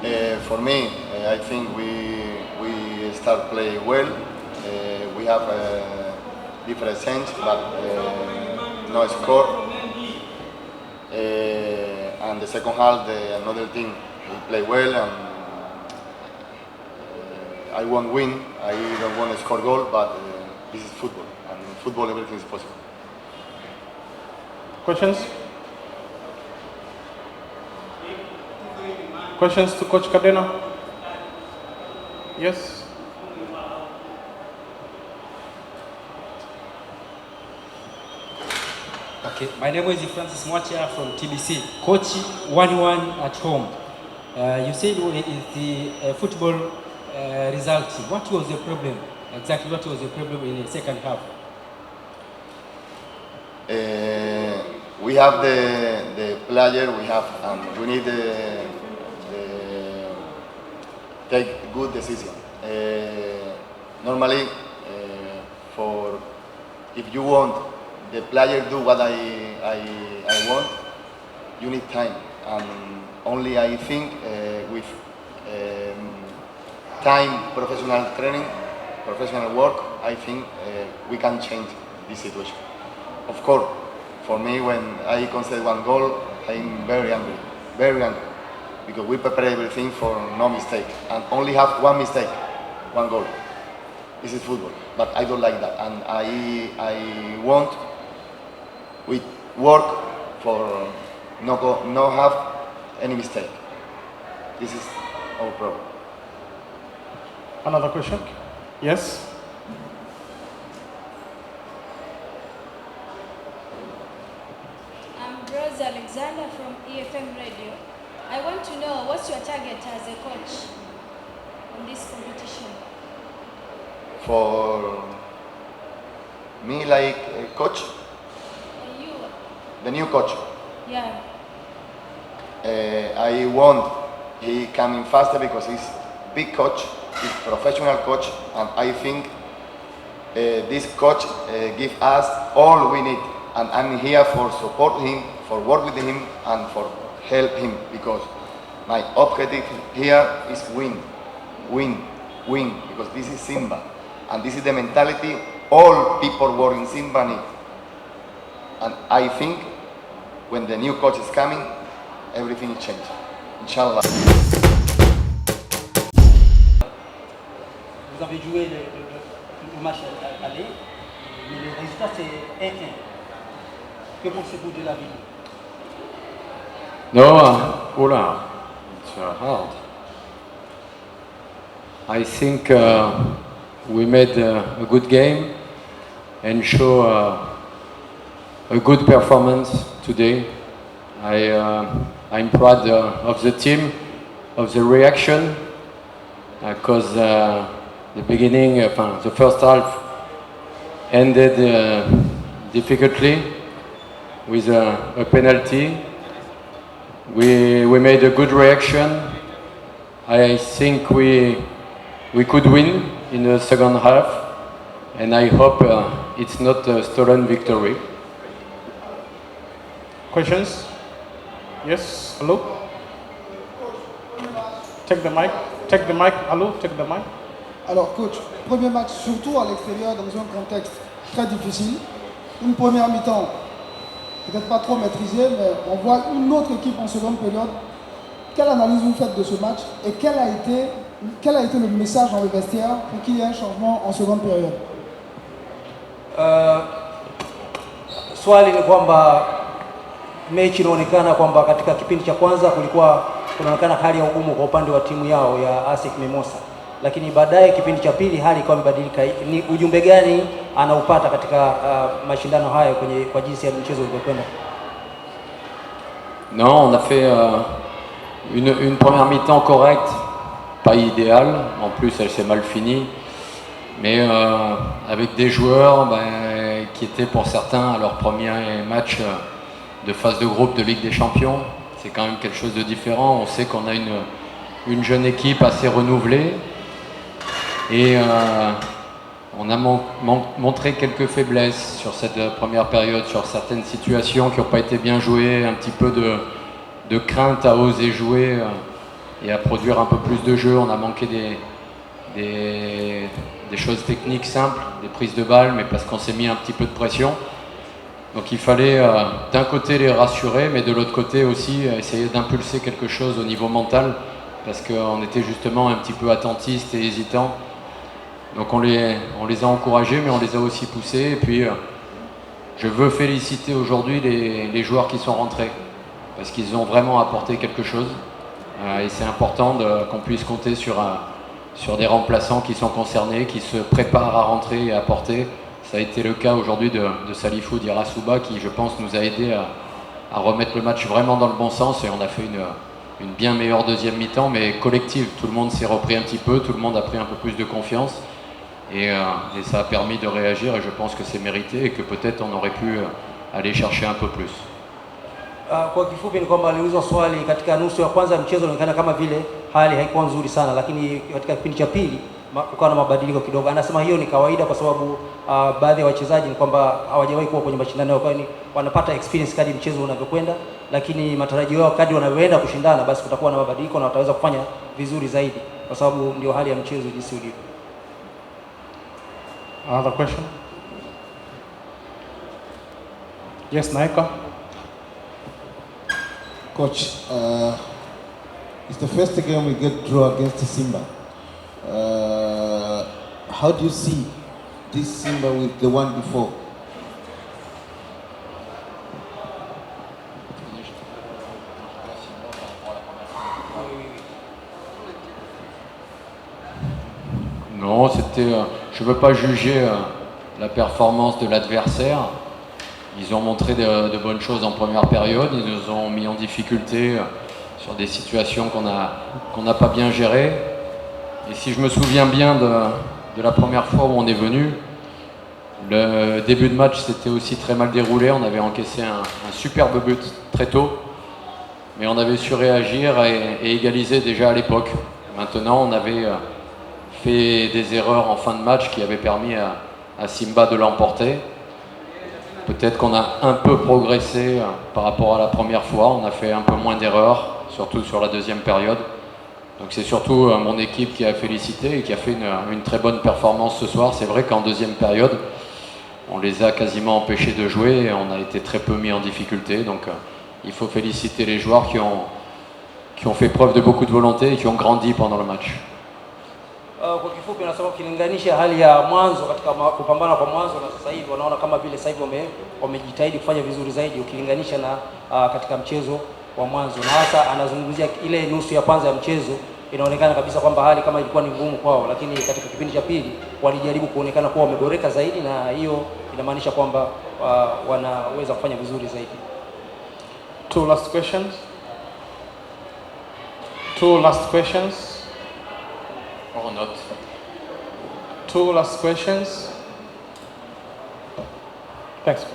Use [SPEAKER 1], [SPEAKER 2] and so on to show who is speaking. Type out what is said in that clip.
[SPEAKER 1] For me, I think we start play well. We have a different sense, but no score. And the second half, another team we play well, and I won't win. I don't want to score goal, but this is football, and in football everything is possible.
[SPEAKER 2] Questions? Questions to Coach Cadena? Yes?
[SPEAKER 3] Okay, my name is Francis Mwachia from TBC. Coach, 1-1 at home. You said it's the football result. What was the problem? Exactly what was the problem in the second half?
[SPEAKER 1] We have the player we have, and we need take good decision. Normally, for if you want the player do what I want, you need time, and only I think with time, professional training, professional work, I think we can change this situation. Of course, for me, when I concede one goal, I'm very angry, because we prepare everything for no mistake, and only have one mistake, one goal. This is football, but I don't like that, and I want we work for no have any mistake. This is our problem.
[SPEAKER 2] Another question? Yes?
[SPEAKER 4] I'm Rose Alexander from EFM Radio. I want to know what's your target as a coach in this competition?
[SPEAKER 1] For me, like a coach,
[SPEAKER 4] And you?
[SPEAKER 1] the new coach,
[SPEAKER 4] Yeah.
[SPEAKER 1] I want he coming faster because he's big coach, he's professional coach, and I think this coach give us all we need, and I'm here for support him, for work with him, and for help him, because my objective here is win, because this is Simba, and this is the mentality all people work in Simba need. And I think when the new coach is coming, everything is changed. Inshallah.
[SPEAKER 5] Vous avez joué le match aller, mais le résultat c'est 1-1. Que pensez-vous de la vie?
[SPEAKER 6] No, it's hard. I think we made a good game and show a good performance today. I'm proud of the team, of the reaction, because the beginning, the first half ended difficultly with a penalty. We made a good reaction. I think we could win in the second half, and I hope it's not a stolen victory.
[SPEAKER 2] Questions? Yes? Hello? Take the mic. Take the mic. Hello? Take the mic.
[SPEAKER 7] Alors coach, premier match surtout à l'extérieur dans un contexte très difficile. Une première mi-temps peut-être pas trop maîtrisée, mais on voit une autre équipe en seconde période. Quelle analyse vous faites de ce match et quel a été le message dans le vestiaire pour qu'il y ait un changement en seconde période?
[SPEAKER 5] Swali ni kwamba mechi inaonekana kwamba katika kipindi cha kwanza kunaonekana hali ya ugumu kwa upande wa timu yao ya ASEC Mimosa, lakini baadaye kipindi cha pili hali ikawa imebadilika. Ni ujumbe gani anaupata katika mashindano haya kwa jinsi ya mchezo ulivyokwenda?
[SPEAKER 6] Non, on a fait une première mi-temps correcte, pas idéale, en plus elle s'est mal finie, mais avec des joueurs qui étaient pour certains à leur premier match de phase de groupe de Ligue des Champions. C'est quand même quelque chose de différent. On sait qu'on a une jeune équipe assez renouvelée et on a montré quelques faiblesses sur cette première période, sur certaines situations qui n'ont pas été bien jouées, un petit peu de crainte à oser jouer et à produire un peu plus de jeu. On a manqué des choses techniques simples, des prises de balles, mais parce qu'on s'est mis un petit peu de pression. Donc il fallait d'un côté les rassurer, mais de l'autre côté aussi essayer d'impulser quelque chose au niveau mental, parce qu'on était justement un petit peu attentistes et hésitants. Donc on les a encouragés, mais on les a aussi poussés. Et puis je veux féliciter aujourd'hui les joueurs qui sont rentrés, parce qu'ils ont vraiment apporté quelque chose. Et c'est important qu'on puisse compter sur des remplaçants qui sont concernés, qui se préparent à rentrer et à apporter. Ça a été le cas aujourd'hui de Salifou Dirasouba qui, je pense, nous a aidé à remettre le match vraiment dans le bon sens, et on a fait une bien meilleure deuxième mi-temps, mais collective. Tout le monde s'est repris un petit peu, tout le monde a pris un peu plus de confiance, et ça a permis de réagir, et je pense que c'est mérité et que peut-être on aurait pu aller chercher un peu plus.
[SPEAKER 5] Kwa kifupi ni kwamba aliulizwa swali katika nusu ya kwanza ya mchezo, inaonekana kama vile hali haikuwa nzuri sana, lakini katika kipindi cha pili kukawa na mabadiliko kidogo. Anasema hiyo ni kawaida kwa sababu baadhi ya wachezaji ni kwamba hawajawahi kuwa kwenye mashindano, kwa hiyo wanapata experience kadri mchezo unavyokwenda, lakini matarajio yao kadri wanavyoenda kushindana, basi kutakuwa na mabadiliko na wataweza kufanya vizuri zaidi, kwa sababu ndio hali ya mchezo jinsi ulivyo.
[SPEAKER 2] Another question? Yes, Naika.
[SPEAKER 8] Coach, it's the first game we get draw against Simba. How do you see this Simba with the one before?
[SPEAKER 6] Non, c'était. Je ne veux pas juger la performance de l'adversaire. Ils ont montré de bonnes choses en première période. Ils nous ont mis en difficulté sur des situations qu'on n'a pas bien gérées. Et si je me souviens bien de la première fois où on est venu, le début de match s'était aussi très mal déroulé. On avait encaissé un superbe but très tôt, mais on avait su réagir et égaliser déjà à l'époque. Maintenant, on avait fait des erreurs en fin de match qui avaient permis à Simba de l'emporter. Peut-être qu'on a un peu progressé par rapport à la première fois. On a fait un peu moins d'erreurs, surtout sur la deuxième période. Donc c'est surtout mon équipe qui a félicité et qui a fait une très bonne performance ce soir. C'est vrai qu'en deuxième période, on les a quasiment empêchés de jouer et on a été très peu mis en difficulté. Donc il faut féliciter les joueurs qui ont fait preuve de beaucoup de volonté et qui ont grandi pendant le match.
[SPEAKER 5] Kwa kifupi nasema ukilinganisha hali ya mwanzo katika kupambana kwa mwanzo na sasa hivi, wanaona kama vile sasa hivi wamejitahidi kufanya vizuri zaidi ukilinganisha na katika mchezo wa mwanzo, na hasa anazungumzia ile nusu ya kwanza ya mchezo. Inaonekana kabisa kwamba hali kama ilikuwa ni ngumu kwao, lakini katika kipindi cha pili walijaribu kuonekana kuwa wameboreka zaidi, na hiyo inamaanisha kwamba wanaweza kufanya vizuri zaidi.
[SPEAKER 2] Two last questions.
[SPEAKER 6] Or not.
[SPEAKER 2] Two last questions. Thanks.